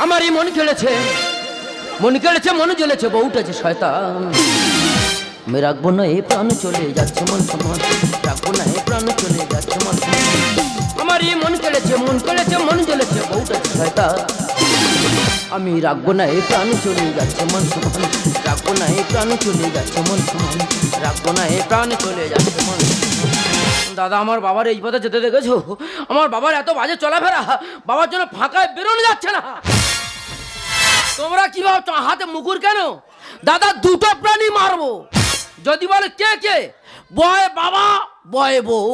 আমারই মন খেলেছে, মন খেলেছে, মন জ্বলেছে, বউটাছে শয়তান। আমি রাখবো না এই প্রাণ, চলে যাচ্ছে মন সমান, রাখবো না এই প্রাণ, চলে যাচ্ছে মন সমান। আমারই মন খেলেছে, মন খেলেছে, মন জ্বলেছে, বউটাছে শয়তান। আমি রাখবো না এই প্রাণ, চলে যাচ্ছে মন সমান, রাখবো না এই প্রাণ, চলে যাচ্ছে মন সমান, রাখবো না এই প্রাণ, চলে যাচ্ছে মন সমান। দাদা, আমার বাবার এই পথে যেতে দেখেছো? আমার বাবার এত বাজে চলাফেরা, বাবার জন্য ফাঁকায় বেরোনো যাচ্ছে না। তোমরা কি ভাবছো হাতে মুকুর কেন? দাদা, দুটো প্রাণী মারবো। যদি বলে কে কে, বয় বাবা, বয় বউ।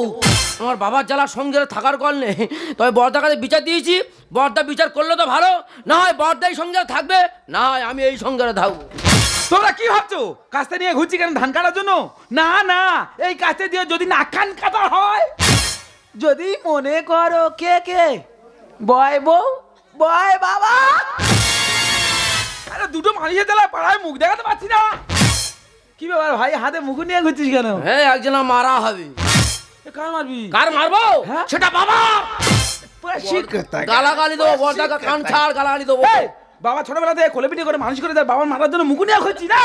আমার বাবার জ্বালা সঙ্গে থাকার কল নেই, তবে বর্দার কাছে বিচার দিয়েছি। বর্দা বিচার করলে তো ভালো, না হয় বর্দাই সঙ্গে থাকবে, না হয় আমি এই সঙ্গে থাকবো। তোমরা কি ভাবছো কাস্তে নিয়ে ঘুরছি কেন? ধান কাটার জন্য? না না, এই কাস্তে দিয়ে যদি না কান কাটা হয়, যদি মনে করো কে কে, বয় বউ, বয় বাবা। আরে দুটো মানুষের তেলা পাড়ায় মুখ দেখাতে পারছি না। কি ব্যাপার ভাই, হাতে মুখ নিয়ে ঘুরছিস কেন? হ্যাঁ, একজনা মারা হবে। কার মারবি? কার মারবো? হ্যাঁ? সেটা বাবা। গালাগালি দেবো, বর্দাকে কান ছাড়, গালাগালি দেবো। এই, বাবা ছোটবেলা থেকে কোলে পিঠে করে মানুষ করে দেয়, বাবার মারার জন্য মুখ নিয়ে ঘুরছি না?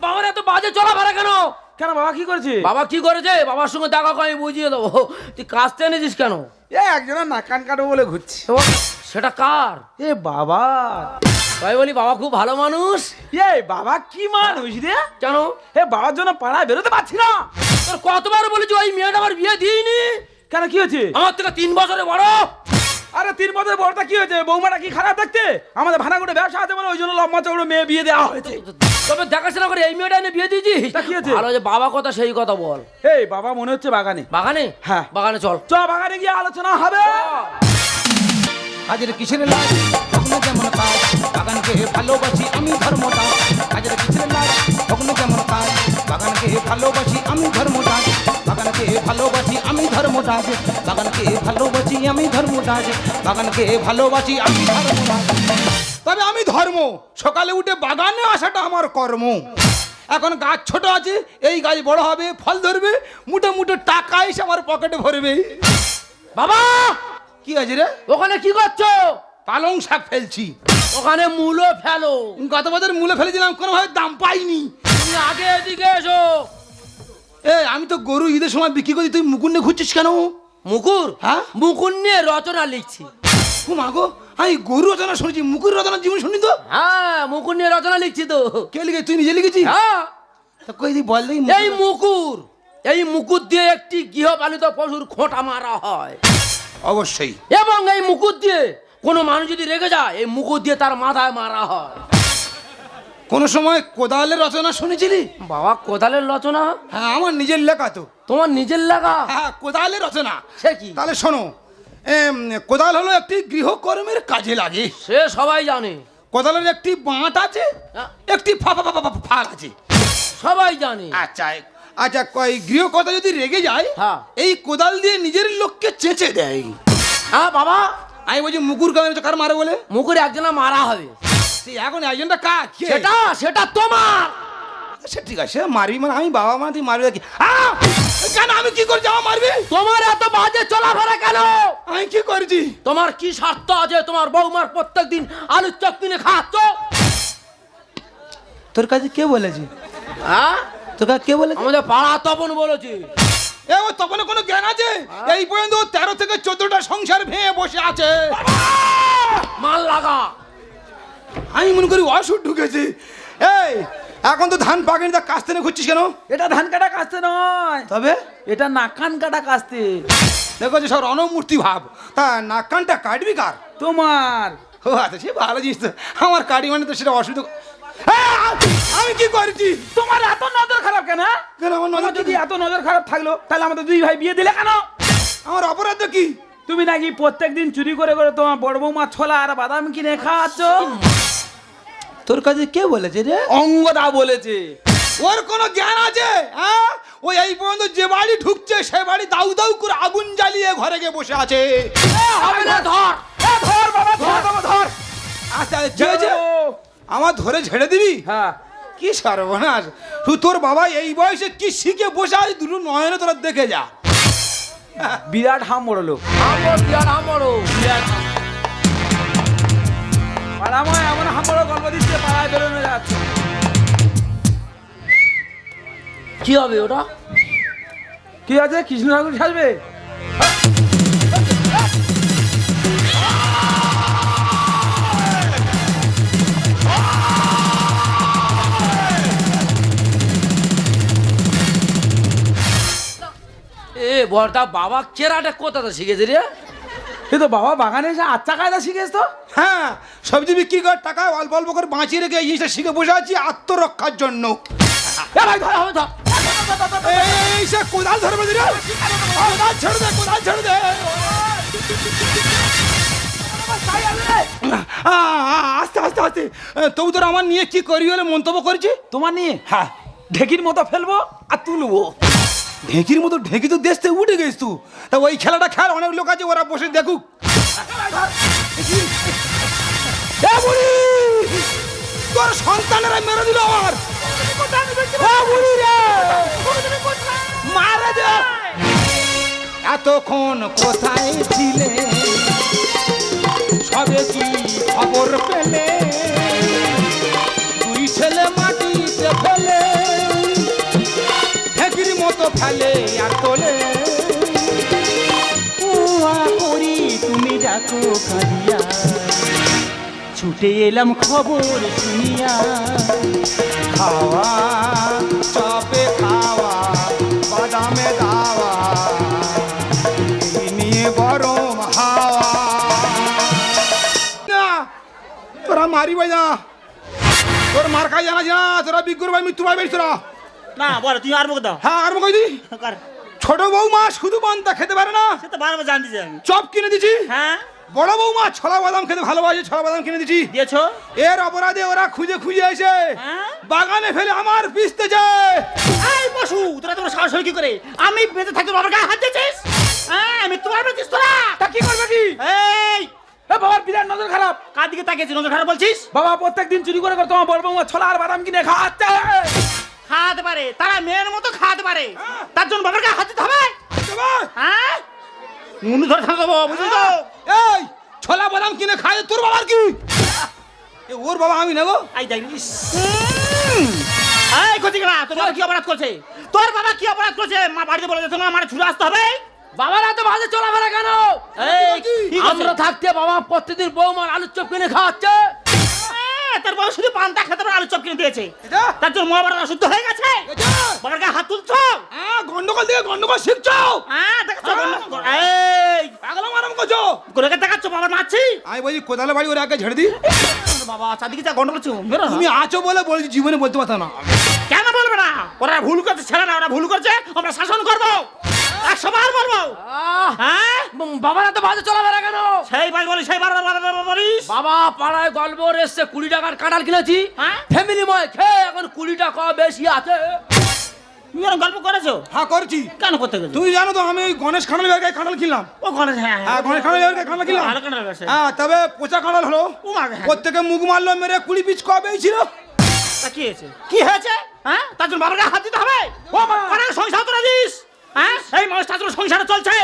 বাবার এত বাজে চলাফেরা কেন? কেন বাবা কি করেছে? বাবা কি করেছে? বাবার সঙ্গে দেখা করে আমি বুঝিয়ে দেবো। তুই কাজতে এনেছিস কেন? একজনের না কান কাটবো বলে ঘুরছি। সেটা কার? এ বাবা, তাই বলি বাবা খুব ভালো মানুষ। এই বাবা কি মানুষ রে? কেন? এ বাবার জন্য পাড়ায় বেরোতে পারছি না। তোর কতবার বলেছি ওই মেয়েটা আমার বিয়ে দিইনি? কেন কি হয়েছে? আমার থেকে 3 বছরে বড়। আরে 3 বছর বড়টা কি হয়েছে? বৌমাটা কি খারাপ দেখতে? আমাদের ভাড়া করে ব্যবসা আছে বলে ওই জন্য লম্বা চৌড়ো মেয়ে বিয়ে দেওয়া হয়েছে। তবে দেখাশোনা করে এই মেয়েটা এনে বিয়ে দিয়েছিস? তা কি হয়েছে? ভালো যে বাবা কথা সেই কথা বল। এই বাবা মনে হচ্ছে বাগানে। বাগানে? হ্যাঁ। বাগানে চল। চ বাগানে গিয়ে আলোচনা হবে। কাজের কিসের লাজ, কখনো যেমন কাজ, বাগানকে ভালোবাসি আমি ধর্মদাস। কাজের কিসের লাজ, কখনো যেমন কাজ, বাগানকে ভালোবাসি আমি ধর্মদাস। বাগানকে ভালোবাসি আমি ধর্মদাস, বাগানকে ভালোবাসি আমি ধর্মদাস, বাগানকে ভালোবাসি আমি ধর্মদাস। তবে আমি ধর্ম, সকালে উঠে বাগানে আসাটা আমার কর্ম। এখন গাছ ছোট আছে, এই গাছ বড় হবে, ফল ধরবে, মুঠে মুঠে টাকা এসে আমার পকেটে ভরবে। বাবা, কি আছে রে? ওখানে কি করছো? পালং শাক ফেলছি। ওখানে মূলো ফেলো। গত বছর মূলে ফেলেছিলাম, কোনোভাবে দাম পাইনি। তুমি আগে এদিকে এসো। আমি তো গরু ঈদের সময় বিক্রি করি, তুই মুকুর নিয়ে ঘুরছিস কেন? মুকুর? হ্যাঁ, মুকুর নিয়ে রচনা লিখছি। ও মা গো, আমি গরু রচনা শুনেছি, মুকুর রচনা জীবন শুনি তো। হ্যাঁ, মুকুর নিয়ে রচনা লিখছি তো। কে লিখে? তুই নিজে লিখেছিস? হ্যাঁ। তা কই দি বল দেখি। এই মুকুর, এই মুকুর দিয়ে একটি গৃহপালিত পশুর খোঁটা মারা হয়। অবশ্যই। এবং এই মুকুর দিয়ে কোনো মানুষ যদি রেগে যায়, এই মুকুর দিয়ে তার মাথায় মারা হয়। কোন সময় কোদালের রচনা শুনেছিলি? বাবা, কোদালের রচনা? হ্যাঁ, আমার নিজের লেখা তো। তোমার নিজের লেখা? হ্যাঁ, কোদালের রচনা। সে কি? তাহলে শোনো, কোদাল হলো একটি গৃহকর্মের কাজে লাগে। সে সবাই জানে। কোদালের একটি বাঁট আছে, একটি ফাল আছে। সবাই জানে। আচ্ছা আচ্ছা, কই গৃহকর্তা যদি রেগে যায়, হ্যাঁ, এই কোদাল দিয়ে নিজের লোককে চেঁচে দেয়। হ্যাঁ বাবা, আমি বলছি মুকুর কার মারে বলে? মুকুর একজনা মারা হবে। এখন একজনটা কার? সেটা তোমার। আচ্ছা ঠিক আছে, মারবি মানে আমি বাবা মা, তুই মারবি কি? কেন? আমি কি করছি? আমার মারবি? তোমার এত বাজে চলাফেরা কেন? আমি কি করছি? তোমার কি স্বার্থ আছে? তোমার বৌমার প্রত্যেকদিন আলুর চপ কিনে খাচ্ছ। তোর কাছে কে বলেছে? হ্যাঁ, তোর কাছে কে বলেছে? আমাদের পাড়া তপন বলেছে। ও তখন কোনো জ্ঞান আছে? এই পর্যন্ত 13 থেকে 14টা সংসার ভেঙে বসে আছে। মাল লাগা। আমি মনে করি অসুখ ঢুকেছে। এই এখন তো ধান পাকেনি, তা কাস্তে নিয়ে ঘুরছিস কেন? এটা ধান কাটা কাস্তে নয়, তবে এটা নাক কান কাটা কাস্তে। দেখো যে সব রণমূর্তি ভাব, তা নাক কানটা কাটবি কার? তোমার। ও আচ্ছা, সে ভালো জিনিস তো। আমার কাটি মানে তো সেটা অসুবিধা। আমি কি করছি? তোমার এত নজর খারাপ কেন? কেন আমার নজর? যদি এত নজর খারাপ থাকলো, তাহলে আমাদের 2 ভাই বিয়ে দিলে কেন? আমার অপরাধ কি? তুমি নাকি প্রত্যেকদিন চুরি করে করে তোমার বড় বৌমা ছোলা আর বাদাম কিনে খাওয়াচ্ছ। তোর কাছে কে বলেছে রে? অঙ্গদা বলেছে। ওর কোনো জ্ঞান আছে? হ্যাঁ, ওই এই পর্যন্ত যে বাড়ি ঢুকছে সে বাড়ি দাউ দাউ করে আগুন জ্বালিয়ে ঘরে গিয়ে বসে আছে। হবে না, ধর। ধর বাবা, ধর বাবা, ধর। আচ্ছা ছেড়েছে, আমার ধরে ছেড়ে দিবি? হ্যাঁ। কি সর্বনাশ! তুই তোর বাবা এই বয়সে কি শিখে বসে আছে, দুটো নয়নে তোরা দেখে যা। বিরাট হাম বড়লো। আমর বিরাট আমরও। এমন এমন হামড়ো গল্প দিচ্ছে পাড়ায় বেরোনো যাচ্ছে। কি হবে ওটা? কি আছে, কৃষ্ণ ঠাকুর সাজবে? এ বর্দা বাবা কেরাটা কোথাতে শিখেছে রে? এ তো বাবা বাগানে এসে আচ্ছা কায়দা শিখেছ তো। হ্যাঁ, সবজি বিক্রি করে টাকা অল্প অল্প করে বাঁচিয়ে রেখে এই জিনিসটা শিখে বসে আছি আত্মরক্ষার জন্য। এ ভাই ধর ধর। এই সে কোদাল ধরবে রে, কোদাল ছেড়ে দে, কোদাল ছেড়ে দে। আস্তে আস্তে আস্তে। তবু তোর আমার নিয়ে কি করবি বলে মন্তব্য করেছি? তোমার নিয়ে হ্যাঁ, ঢেকির মতো ফেলবো আর তুলবো। ঢেকির মতো ঢেকি তো দেশ থেকে উঠে গেছিস তুই। তা ওই খেলাটা খেল, অনেক লোক আছে ওরা বসে দেখুক। এ বুড়ি, তোর সন্তানেরা মেরে দিল আমার। এ বুড়ি রে, মারে দে। এতক্ষণ কোথায় ছিলে, সবে কি খবর পেলে? দুই ছেলে মাটিতে ফেলে, ঢেকির মতো ফেলে আর তোলে। উহা করি তুমি ডাকো কাঁদিয়া, ছুটে এলাম খবর শুনিয়া। খাওয়া চপে খাওয়া, বাদামে দাওয়া, এই নিয়ে গরম হাওয়া। না, তোরা মারিবে না, তোর মার খাই জানা না, তোরা বিজ্ঞর ভাই মৃত্যু ভাই বেশ তোরা। না বল তুই আর মুখ দাও। হ্যাঁ, আর কই দি কার? ছোট বৌমা শুধু পান্তা খেতে পারে না, সে তো বারবার জানতেছি আমি। চপ কিনে দিছি। হ্যাঁ বড় বৌমা ছোলা বাদাম খেতে ভালোবাসে, ছোলা বাদাম কিনে দিছি। দিয়েছো? এর অপরাধে ওরা খুঁজে খুঁজে এসে হ্যাঁ? বাগানে ফেলে আমার পিছতে যায়। এই পশু, তোরা তোমার সাহস হল কি করে? আমি বেঁচে থাকতে বাবার গায়ে হাত দিয়েছিস? হ্যাঁ, আমি তোমার বেঁচিস তোরা? তা কি করবে কি? এই এ বাবার বিরাট নজর খারাপ। কার দিকে তাকিয়েছিস? নজর খারাপ বলছিস? বাবা প্রত্যেকদিন চুরি করে করে তোমার বড় বৌমা ছোলা আর বাদাম কিনে খাওয়াচ্ছে। খাওয়াতে পারে, তারা মেয়ের মতো খাওয়াতে পারে, তার জন্য বাবার গায়ে হাত দিতে হবে? হ্যাঁ, মুন্ডু ধরে থাকতে দেবো, বুঝলি তো? এই ছোলা বাদাম কিনে খায় তোর বাবার কি? এ ওর বাবা আমি নেবো। এই দেখিস, এই কচিকরা, তোর বাবা কি অপরাধ করছে? তোর বাবা কি অপরাধ করছে? মা বাড়িতে বলে যেত না আমার ছুটে আসতে হবে। বাবার এত বাজে চলাফেরা কেন? এই কি করছে? আমরা থাকতে বাবা প্রতিদিন বৌমার আলুর চপ কিনে খাওয়াচ্ছে। তার বাবা শুধু পান্তা খেতে পারে, আলু চপ কিনে দিয়েছে, এটা তার জন্য মা বাবা অশুদ্ধ হয়ে গেছে। এটা বাবার গায়ে হাত তুলছো? গন্ডগোল থেকে গন্ডগোল শিখছো। দেখছো? এই পাগল আরাম করছো। কোথাকে দেখাচ্ছ? বাবার মারছি? আমি বলছি কোদালে বাড়ি ওরা আগে ঝেড়ে দি। বাবা চারদিকে যা গন্ডগোল করছো, বেরো না। তুমি আছো বলে বলছি, জীবনে বলতে পারতো না। কেন বলবে না? ওরা ভুল করছে, ছেলে না, ওরা ভুল করছে, আমরা শাসন করবো, 100 বার বলবো। হ্যাঁ, বাবার এত বাজে চলাফেরা কেন? সেই বার বলি, সেই বার বলিস। বাবা পাড়ায় গল্প এসছে 20 টাকার কাঁঠাল কিনেছি, হ্যাঁ? ফ্যামিলি ময় খেয়ে এখন 20 টাকা বেশি আছে। তুমি এরকম গল্প করেছো? হ্যাঁ করছি। কেন করতে গেছো? তুমি জানো তো আমি ওই গণেশ খানাল জায়গায় কাঁঠাল কিনলাম। ও গণেশ, হ্যাঁ হ্যাঁ, গণেশ খানাল জায়গায় কাঁঠাল কিনলাম। ভালো কাঁঠাল আছে। হ্যাঁ, তবে পচা কাঁঠাল হলো। ও মা, হ্যাঁ। প্রত্যেকে মুখ মারলো, মেরে 20 পিস কবেই ছিল। তা কি হয়েছে? কি হয়েছে? হ্যাঁ, তার জন্য বাবার গায়ে হাত দিতে হবে? ও মা, অনেক সংসার তোরা দিস। হ্যাঁ, এই মানুষটার জন্য সংসার চলছে।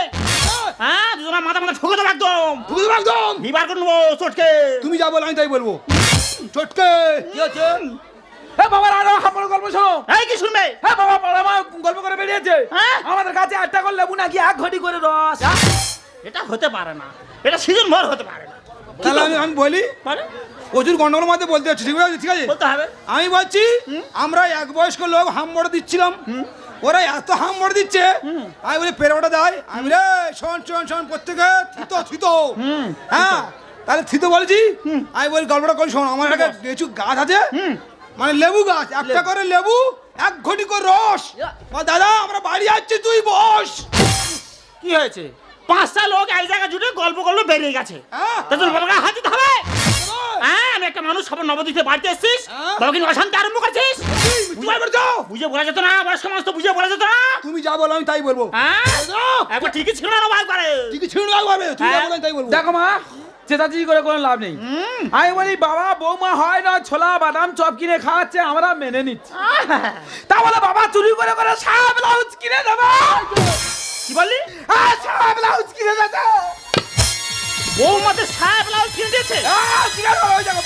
হ্যাঁ, দুজনের মাথা মাথা ঠুকে দেবো একদম। ঢুকে দেবো একদম। বিবার করে নেবো চটকে। তুমি যা বলো আমি তাই বলবো। চটকে কি হচ্ছে? এ বাবার আরো হামড়ো গল্প শোনো। এই কি শুনবে? হ্যাঁ বাবা পাড়া মা গল্প করে বেরিয়েছে। হ্যাঁ? আমাদের কাছে 8 টাকা লেবু নাকি 1 ঘটি করে রস। এটা হতে পারে না, এটা সিজন ভর হতে পারে না। তাহলে আমি বলি, মানে প্রচুর গন্ডগোলের মধ্যে বলতে হচ্ছে। ঠিক আছে, ঠিক আছে। বলতে হবে। আমি বলছি, আমরা এক বয়স্ক লোক হামবড় দিচ্ছিলাম, ওরা এত হামবড় দিচ্ছে, আমি বলি পেরোটা দেয়। আমি রে শোন শোন শোন, প্রত্যেকে থিতো থিতো। হ্যাঁ, তাহলে থিতো বলেছি। আমি বলি গল্পটা করি শোন। আমার একটা লিচু গাছ আছে, মানে লেবু গাছ, একটা করে লেবু, 1 ঘটি করে রস। দাদা আমরা বাড়ি যাচ্ছি, তুই বস। কি হয়েছে? 5টা লোক এক জায়গায় জুটে গল্প করলো, বেরিয়ে গেছে। হ্যাঁ। তার জন্য বাবার গায়ে হাত দিতে হবে? হ্যাঁ, আমি একটা মানুষ, সবার নবদ্বীপে বাড়িতে এসেছিস, বাবাকে নিয়ে অশান্তি আরম্ভ করছিস। বুঝে বলা যেত না? বয়স্ক মানুষ তো বুঝে বলা যেত না? তুমি যা বলো আমি তাই বলবো। হ্যাঁ, একবার ঠিকই ছিল না ভাগ করে। ঠিকই ছিঁড়ে লাগবে, তুমি যা বলো আমি তাই বলবো। দেখো মা, চেঁচাচি করে কোনো লাভ নেই। আমি বলি বাবা বৌমা হয় না ছোলা বাদাম চপ কিনে খাওয়াচ্ছে, আমরা মেনে নিচ্ছি। তা বলে বাবা চুরি করে করে সারা ব্লাউজ কিনে দেবে। কি বললি? সারা ব্লাউজ কিনে দেবে। বৌমাদের সাহেব ব্লাউজ কিনে দিয়েছে? কিনে দেবে ওই জায়গা।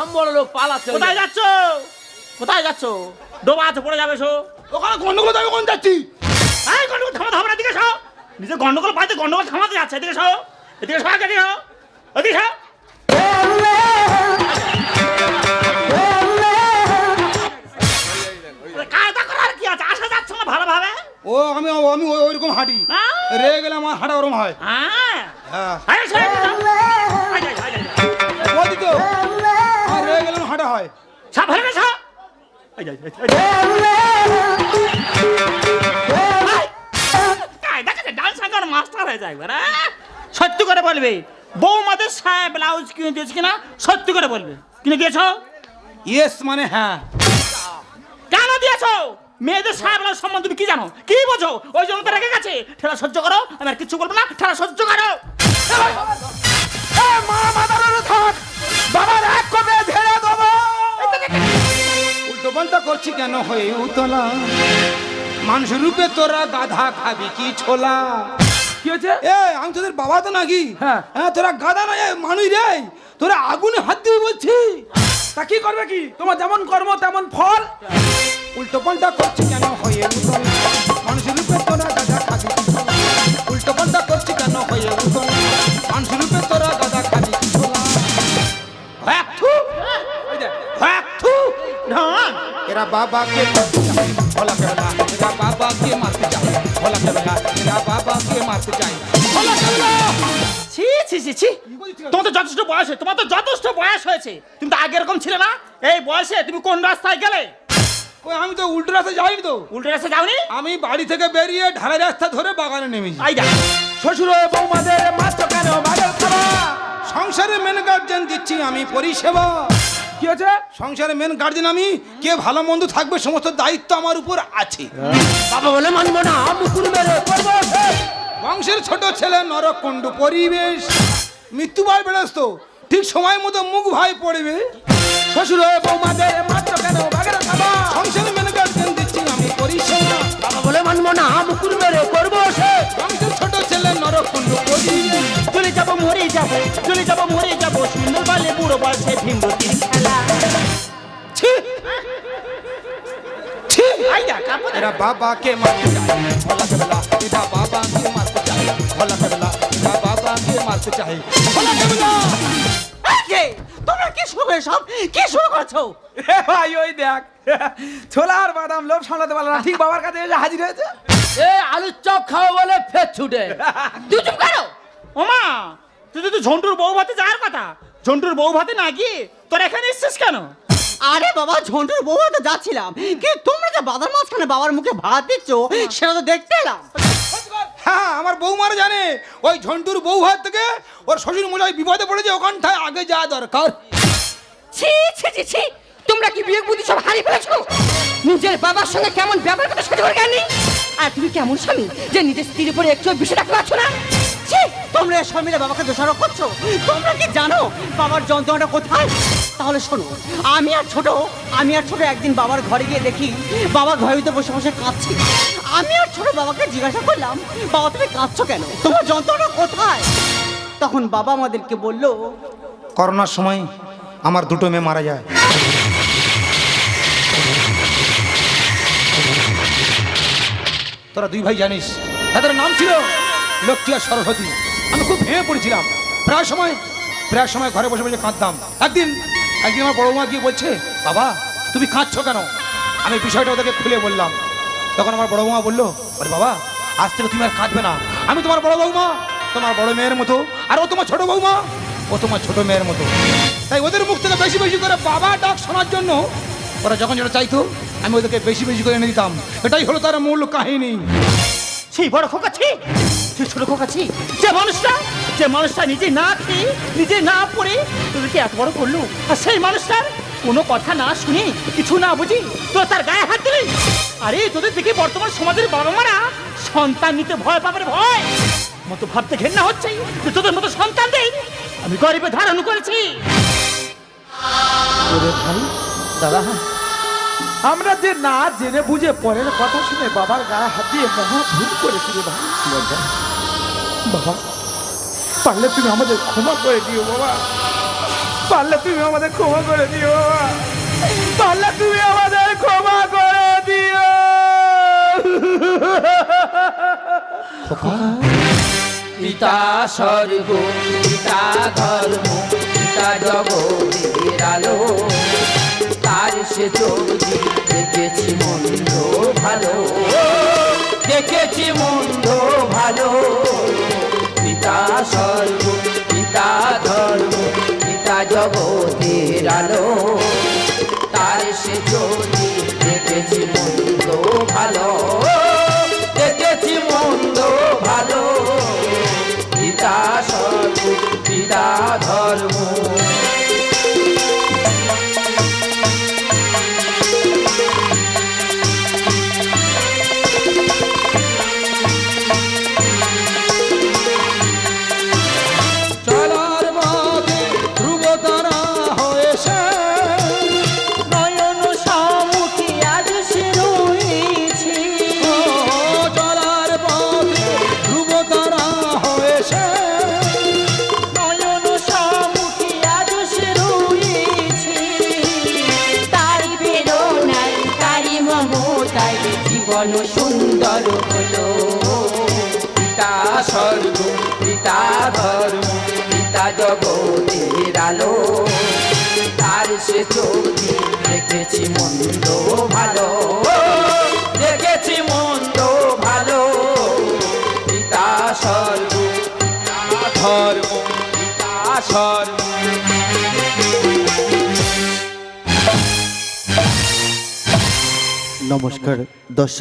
হাম বড় লোক পালাচ্ছে। কোথায় যাচ্ছ? কোথায় যাচ্ছ? ডোবা আছে, পড়ে যাবে। ওখানে গন্ডগোল যাবে, কোন যাচ্ছি? এই গন্ডগোল থামাতে হবে না, এদিকে এসো। নিজে গন্ডগোল পাইতে গন্ডগোল থামাতে যাচ্ছে। এদিকে এসো, এদিকে এসো, এদিকে এসো, এদিকে এসো। কায়দা করার কি আছে? আসা যাচ্ছে না ভালোভাবে। ও আমি আমি ওইরকম হাঁটি, হ্যাঁ? রেগে গেলে আমার হাঁটা ওরম হয়। হ্যাঁ। হ্যাঁ আরে সরে যাও। আয়, আয়, আয়, আয়। বলছি তো, আমার রেগে গেলে আমার হাঁটা হয়। সাবধানে এসো। আয়, আয়, আয়, আয়। কায়দা করে ডান্স আঁকার মাস্টার হয়ে যায় একবার, হ্যাঁ? সত্যি করে বলবে, বৌমাদের সায়া ব্লাউজ কিনে দিয়েছে কিনা সত্যি করে বলবে। কিনে দিয়েছো? ইয়েস মানে হ্যাঁ। কেন দিয়েছো? মেয়েদের সায়া ব্লাউজ সম্বন্ধে তুমি কি জানো, কি বোঝো? ওই জন্য তো রেখে গেছে। ঠেলা সহ্য করো, আমি আর কিচ্ছু বলবো না। ঠেলা সহ্য করো। বাবার এক কবে ঝেড়ে দেবো। উল্টো পাল্টা করছি কেন হয়ে উতলা? মানুষ রূপে তোরা গাধা খাবি কি ছোলা? কি হয়েছে? এ আমি তোদের বাবা তো নাকি? হ্যাঁ। হ্যাঁ, তোরা গাধা নয় মানুষ রে, তোরা আগুনে হাত দিয়ে বলছি। তা কি করবে কি? তোমার যেমন কর্ম তেমন ফল। উল্টো পাল্টা করছি কেন হয়ে উতলা? মানুষ রূপে তোরা গাধা খাবি কি ছোলা? উল্টো পাল্টা করছি কেন হয়ে উতলা? মানুষ রূপে তোরা গাধা খাবি কি ছোলা? হ্যাঁ, থু। হ্যাঁ, থু। ঢং। এরা বাবাকে মারতে চায়, ভোলা কেবলা। এরা বাবাকে মারতে চায়, ভোলা কেবলা। এরা বাবাকে মারতে চায়, ভোলা কেবলা। ছি ছি ছি ছি। তোমার তো যথেষ্ট বয়স হয়েছে, তোমার তো যথেষ্ট বয়স হয়েছে। তুমি তো আগে এরকম ছিলে না। এই বয়সে তুমি কোন রাস্তায় গেলে? ওই আমি তো উল্টো রাস্তায় যাইনি তো। উল্টো রাস্তায় যাওনি? আমি বাড়ি থেকে বেরিয়ে ঢালাই রাস্তা ধরে বাগানে নেমেছি। আই যা। শ্বশুর বৌমাদের মাত্র কেন বাগের খাবা? সংসারে মেন গার্জেন দিচ্ছি আমি পরিষেবা। কি হয়েছে? সংসারে মেন গার্জেন আমি, কে ভালো মন্দ থাকবে সমস্ত দায়িত্ব আমার উপর আছে। বাবা বলে মানবো না, মুকুর মেরে করবো শেষ। বংশের ছোট ছেলে নরকণ্ড পরিবেশ, মৃত্যুবার বেরস্ত ঠিক সময় মতো মুখ ভাই পড়বে। শ্বশুর বৌমাদের মাত্র কেন বাগের খাবা? সংসারে মেন গার্জেন দিচ্ছি আমি পরিষেবা। বাবা বলে মানবো না, মুকুর মেরে করবো শেষ। বংশের ছোট ছেলে নরকণ্ড পরিবেশ। চলে যাবো, মরে যাবো, চলে যাবো, মরে যাবো। সুন্দর বালে বুড়ো বয়সে ভীমরতির খেলা। ছি ছি। আই যা, কাপড়। এরা বাবাকে মারতে চায়, ভোলা কেবলা। এরা বাবাকে মারতে চায়, ভোলা কেবলা। এরা বাবাকে মারতে চায়, ভোলা কেবলা। কে? তোমরা কি শুরু করে সব? কি শুরু করছো? এ ভাই ওই দেখ, ছোলা আর বাদাম লোভ সামলাতে পারলো না, ঠিক বাবার কাছে এসে হাজির হয়েছে। এ আলুর চপ খাও বলে ফের ছুটে। তুই চুপ করো। ওমা, তুই তো ঝন্টুর বউ ভাতে যাওয়ার কথা। ঝন্টুর বউ ভাতে না গিয়ে তোর এখানে এসেছিস কেন? আরে বাবা, ঝন্টুর বউ হতে যাচ্ছিলাম, কিন্তু তোমরা যে বাদার মাঝখানে বাবার মুখে ভাত দিচ্ছ সেটা তো দেখতে এলাম। হ্যাঁ, আমার বৌমারা জানে ওই ঝন্টুর বউ হাত থেকে ওর শ্বশুর মশাই বিপদে পড়েছে, ওখানটায় আগে যাওয়া দরকার। ছি ছি ছি ছি, তোমরা কি বিয়ে বুদ্ধি সব হারিয়ে ফেলেছো? নিজের বাবার সঙ্গে কেমন ব্যবহার করতে সেটা করে জ্ঞান নেই। আর তুমি কেমন স্বামী যে নিজের স্ত্রীর উপরে একটু বিষয় রাখতে পারছো না? ছি, তোমরা সব মিলে বাবাকে দোষারোপ করছো। তোমরা কি জানো বাবার যন্ত্রণাটা কোথায়? তাহলে শোনো, আমি আর ছোট একদিন বাবার ঘরে গিয়ে দেখি বাবা ঘরেতে বসে বসে কাঁদছে। আমি আর ছোট বাবাকে জিজ্ঞাসা করলাম, বাবা তুমি কাঁদছো কেন, তোমার যন্ত্রণা কোথায়? তখন বাবা আমাদেরকে বলল, করোনার সময় আমার দুটো মেয়ে মারা যায়। তোরা দুই ভাই জানিস, তাদের নাম ছিল লক্ষ্মী আর সরস্বতী। আমি খুব ভেঙে পড়েছিলাম, প্রায় সময় ঘরে বসে বসে কাঁদতাম। একদিন আমার বড় মা গিয়ে বলছে, বাবা তুমি কাঁদছো কেন? আমি বিষয়টা ওদেরকে খুলে বললাম। তখন আমার বড় বৌমা বললো, আরে বাবা আজ থেকে তুমি আর কাঁদবে না, আমি তোমার বড় বৌমা, তোমার বড় মেয়ের মতো, আর ও তোমার ছোট বৌমা, ও তোমার ছোট মেয়ের মতো। তাই ওদের মুখ থেকে বেশি বেশি করে বাবা ডাক শোনার জন্য ওরা যখন যেটা চাইতো আমি ওদেরকে বেশি বেশি করে এনে দিতাম। এটাই হলো তার মূল কাহিনী। ছি বড় খোকাছি, তুই ছোট খোকাছি। যে মানুষটা নিজে না খেয়ে নিজে না পড়ে তোদেরকে এত বড় করলো, আর সেই মানুষটার কোনো কথা না শুনে কিছু না বুঝি তোর তার গায়ে হাত দিলি। আরে তোদের দেখে বর্তমান সমাজের বাবা মারা সন্তান নিতে ভয় পাবে, ভয় মতো ভাবতে ঘেন্না হচ্ছে যে তোদের মতো সন্তানদের আমি গরিবে ধারণ করেছি। ওরে ভাই, দাদা, আমরা যে না জেনে বুঝে পরের কথা শুনে বাবার গায়ে হাত দিয়ে মহা ভুল করেছি রে ভাই। বাবা পারলে তুমি আমাদের ক্ষমা করে দিও বাবা, পারলে তুমি আমাদের ক্ষমা করে দিও বাবা, পারলে তুমি আমাদের ক্ষমা করে দিও। পিতা স্বর্গ, পিতা ধর্ম, পিতা জগতের আলো, তার সে চোখে দেখেছি মন্দ ভালো, দেখেছি মন্দ ভালো। পিতা স্বর্গ, পিতা ধর্ম, পিতা জগতের আলো, তার সে চোখে দেখেছি মন্দ ভালো, দেখেছি মন্দ ভালো। পিতা স্বর্গ, পিতা ধর্ম। চলার পথে ধ্রুব তারা হয়েছে, নয়ন সম্মুখে আজ সে রয়েছে। চলার পথে ধ্রুব তারা হয়েছে, নয়ন সম্মুখে আজ সে রয়েছে। তার প্রেরণায় তারি মমতায় জীবন সুন্দর হলো। পিতা স্বর্গ, পিতা ধর্ম, পিতা জগতের আলো, তার সে চোখে দেখেছি মন্দ ভালো, দেখেছি মন্দ ভালো। পিতা স্বর্গ, পিতা ধর্ম, পিতা স্বর্গ। নমস্কার দর্শক